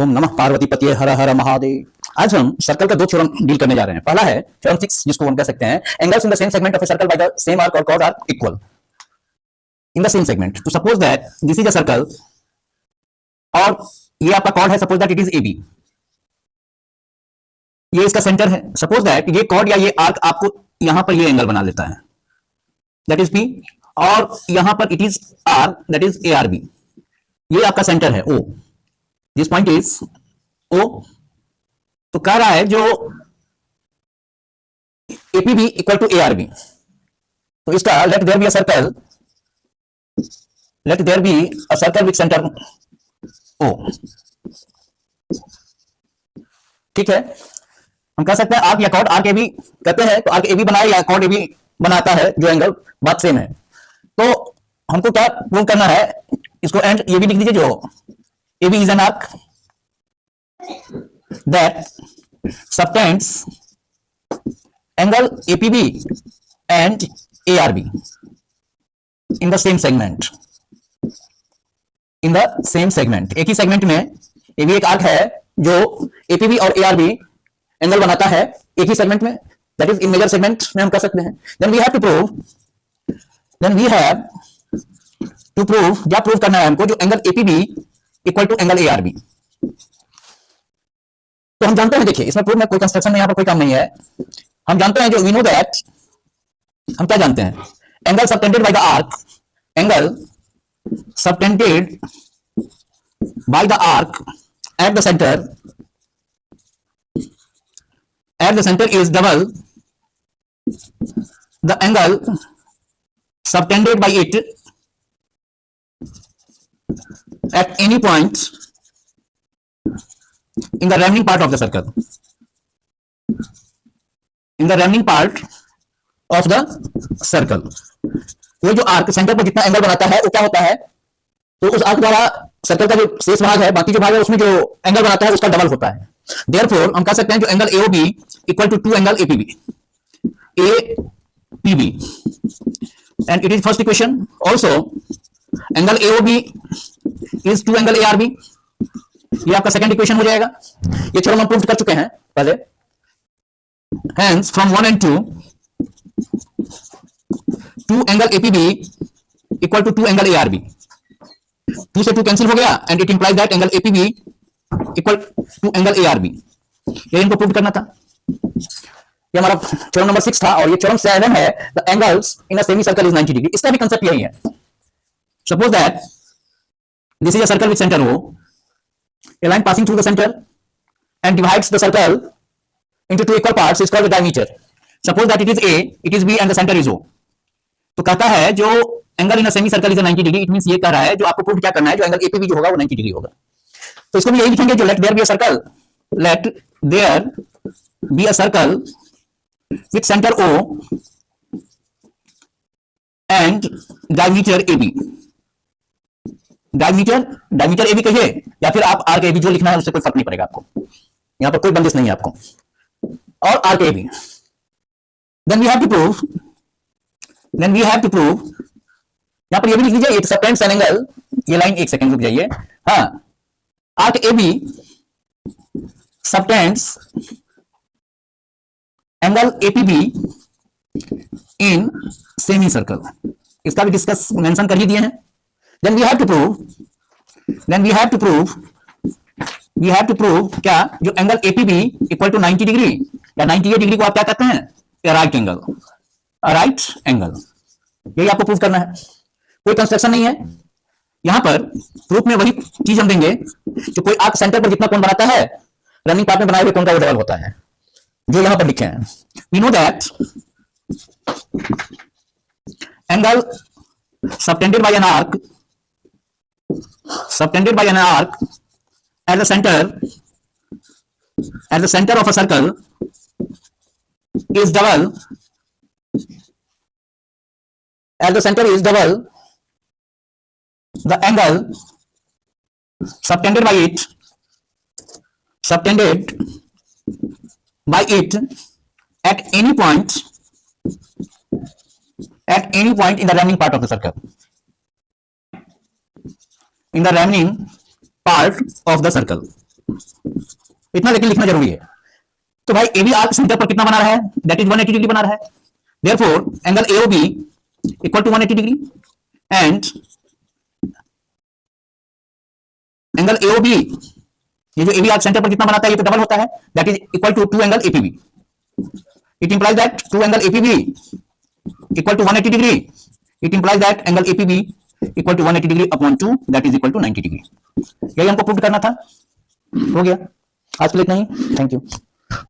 ओम नमः पार्वती पतिये हर हर महादेव। आज हम सर्कल का दो थ्योरम डील करने जा रहे हैं। पहला है थ्योरम 6, जिसको हम कह सकते हैं angles in the same segment of a circle by the same arc और chord are equal in the same segment. तो suppose that this is a circle और ये आपका कॉर्ड है, suppose that it is A B, ये इसका centre है। Suppose that ये कॉर्ड या ये आर्क आपको यहां पर ये एंगल बना लेता है, दैट इज बी, और यहां पर it is R, that is A R B. ये आपका सेंटर है O, this point is O. तो कह रहा है जो APB equal to A R B, तो इसका let there be a circle, let there be a circle with centre O. ठीक है, हम कह सकते हैं आर्क या कॉर्ड, आर्क ए बी कहते हैं तो आर्क ए बी बनाए या कॉर्ड ए बी बनाता है, जो एंगल बात सेम है। तो हमको क्या प्रूव करना है, इसको एंड ये भी लिख दीजिए, जो A B is an arc that subtends angle APB and ARB in the same segment, in the same segment। एक ही सेगमेंट में ये भी एक आर्क है जो APB और ARB एंगल बनाता है एक ही सेगमेंट में, that is in major segment में हम कर सकते हैं। then we have to prove क्या प्रूव करना है हमको, जो angle APB equal to angle ARB। तो हम जानते हैं, देखिए इसमें प्रूफ में कोई कंस्ट्रक्शन में यहाँ पर कोई काम नहीं है। हम जानते हैं, जो वी नो दैट, हम क्या जानते हैं, angle subtended by the arc, angle subtended by the arc at the centre is double the angle subtended bye it at any point in the remaining part of the circle, in the remaining part of the circle। वो जो arc centre पर जितना angle बनाता है वो क्या होता है, तो उस आर्क द्वारा सर्कल का जो शेष भाग है, बाकी जो भाग है, उसमें जो एंगल बनाता है उसका डबल होता है। देयरफॉर हम कह सकते हैं जो angle AOB equal to angle APB, APB, and it is first equation. Also angle AOB is two angle ARB, ये आपका सेकंड इक्वेशन हो जाएगा। ये थ्योरम हम प्रूव कर चुके हैं पहले। Hence from 1 and 2 angle APB equal to 2 angle ARB। 2 से 2 कैंसिल हो गया and it implies that angle APB equal to angle ARB। ये इनको प्रूव करना था। ये हमारा थ्योरम नंबर 6 था, और ये थ्योरम 7 है, the angles in a semi circle is 90 degree. इसका भी कांसेप्ट यही है। Suppose that this is a circle with centre O, a line passing through the center and divides the circle into two equal parts is called the diameter। Suppose that it is A, it is B and the center is O। तो कहता है जो angle in a semi circle is 90 degree, it means ये कह रहा है जो आपको प्रूव क्या करना है, जो एंगल APB जो होगा वो 90 डिग्री होगा। तो इसको भी यही लिखेंगे, जो let there be a circle, let there be a circle with centre O and diameter AB। Diameter AB कहिए या फिर आप आर्क AB, जो लिखना है उससे कोई फर्क नहीं पड़ेगा आपको, यहां पर कोई बंदिश नहीं है आपको, और arc AB। Then we have to prove यहां पर ये भी लिख लीजिए, इट सबटेंड्स एन एंगल, ये लाइन एक सेकंड रुक जाइए। हाँ, arc AB subtends angle APB in semicircle, इसका भी डिस्कस मेंशन कर ही दिए हैं। Then we have to prove क्या, जो angle APB equal to 90 degree या 98 डिग्री को आप क्या कहते हैं, राइट एंगल। यही आपको प्रूव करना है, कोई कंस्ट्रक्शन नहीं है। यहां पर प्रूफ में वही चीज हम देंगे, जो कोई आर्क सेंटर पर जितना कोण बनाता है, रनिंग पार्ट में बनाए हुए कोण का वो डबल होता है, जो यहां पर लिखे हैं। We know that angle subtended by an arc at the center of a circle is double the angle subtended by it at any point in the remaining part of the circle, in the remaining part of the circle। इतना लेकिन लिखना जरूरी है। तो भाई A B arc centre पर कितना बना रहा है, दैट इज 180 डिग्री बना रहा है। Therefore angle AOB equal to 180 degree and angle AOB, ये जो एबी आर्क सेंटर पर कितना बनाता है, ये तो डबल होता है, that is equal to 2 angle APB. It implies that 2 angle APB equal to 180 degree. It implies that angle APB equal to 180 degree upon 2 that is equal to 90 degree. यही हमको प्रूव करना था। हो गया, आज के लिए इतना ही। Thank you.